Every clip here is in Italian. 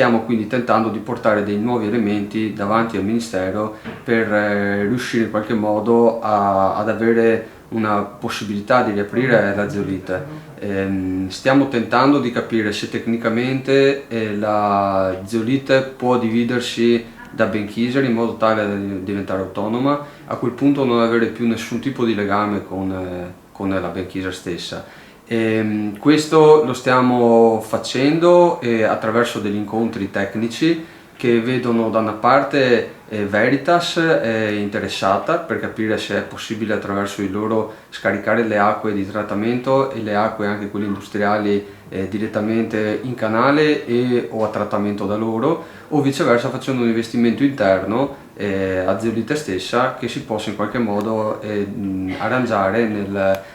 stiamo quindi tentando di portare dei nuovi elementi davanti al Ministero per riuscire in qualche modo ad avere una possibilità di riaprire la zeolite. Stiamo tentando di capire se tecnicamente la zeolite può dividersi da Benkiser in modo tale da diventare autonoma, a quel punto non avere più nessun tipo di legame con la Benkiser stessa. Questo lo stiamo facendo attraverso degli incontri tecnici che vedono da una parte Veritas interessata per capire se è possibile attraverso di loro scaricare le acque di trattamento e le acque anche quelle industriali direttamente in canale o a trattamento da loro, o viceversa facendo un investimento interno a zeolite stessa che si possa in qualche modo arrangiare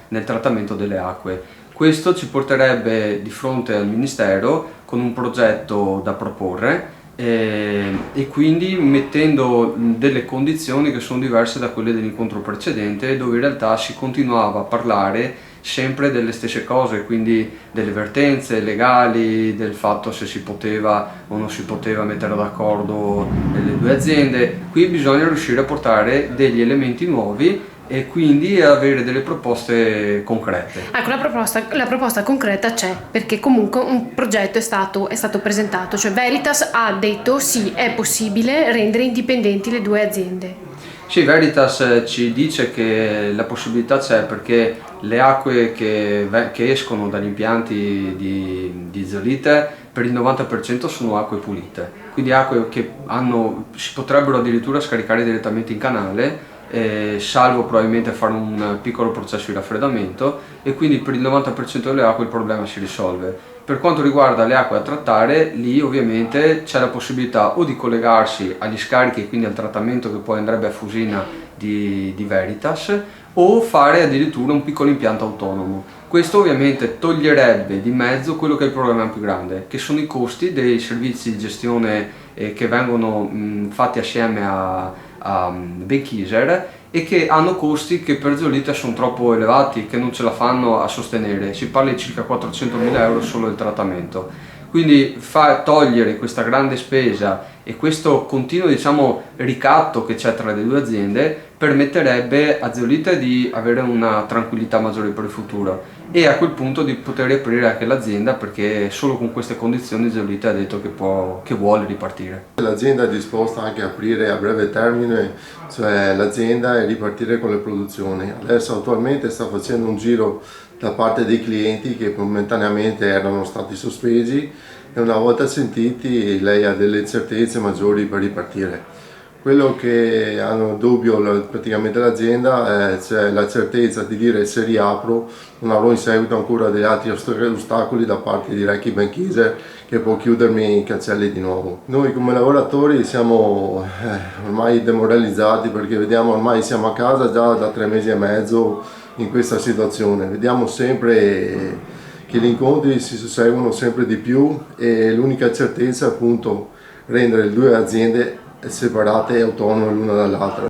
nel trattamento delle acque. Questo ci porterebbe di fronte al Ministero con un progetto da proporre e quindi mettendo delle condizioni che sono diverse da quelle dell'incontro precedente, dove in realtà si continuava a parlare sempre delle stesse cose, quindi delle vertenze legali, del fatto se si poteva o non si poteva mettere d'accordo le due aziende. Qui bisogna riuscire a portare degli elementi nuovi e quindi avere delle proposte concrete. Ecco, la proposta concreta c'è, perché comunque un progetto è stato presentato, cioè Veritas ha detto sì, è possibile rendere indipendenti le due aziende. Sì, Veritas ci dice che la possibilità c'è perché le acque che escono dagli impianti di zeolite per il 90% sono acque pulite, quindi acque che si potrebbero addirittura scaricare direttamente in canale, salvo probabilmente fare un piccolo processo di raffreddamento, e quindi per il 90% delle acque il problema si risolve. Per quanto riguarda le acque da trattare, lì ovviamente c'è la possibilità o di collegarsi agli scarichi e quindi al trattamento che poi andrebbe a Fusina di Veritas, o fare addirittura un piccolo impianto autonomo. Questo ovviamente toglierebbe di mezzo quello che è il problema più grande, che sono i costi dei servizi di gestione che vengono fatti assieme a Benkiser e che hanno costi che per zeolite sono troppo elevati, che non ce la fanno a sostenere. Si parla di circa 400.000 euro solo il trattamento. Quindi togliere questa grande spesa e questo continuo ricatto che c'è tra le due aziende permetterebbe a zeolite di avere una tranquillità maggiore per il futuro e a quel punto di poter riaprire anche l'azienda, perché solo con queste condizioni zeolite ha detto che vuole ripartire. L'azienda è disposta anche a aprire a breve termine, cioè l'azienda, e ripartire con le produzioni. Adesso attualmente sta facendo un giro da parte dei clienti che momentaneamente erano stati sospesi e una volta sentiti lei ha delle certezze maggiori per ripartire. Quello che hanno dubbio praticamente l'azienda c'è la certezza di dire se riapro non avrò in seguito ancora degli altri ostacoli da parte di Recchi Benkiser che può chiudermi i cancelli di nuovo. Noi come lavoratori siamo ormai demoralizzati perché vediamo ormai siamo a casa già da 3 mesi e mezzo in questa situazione, vediamo sempre che gli incontri si susseguono sempre di più e l'unica certezza è appunto rendere le due aziende separate e autonome l'una dall'altra.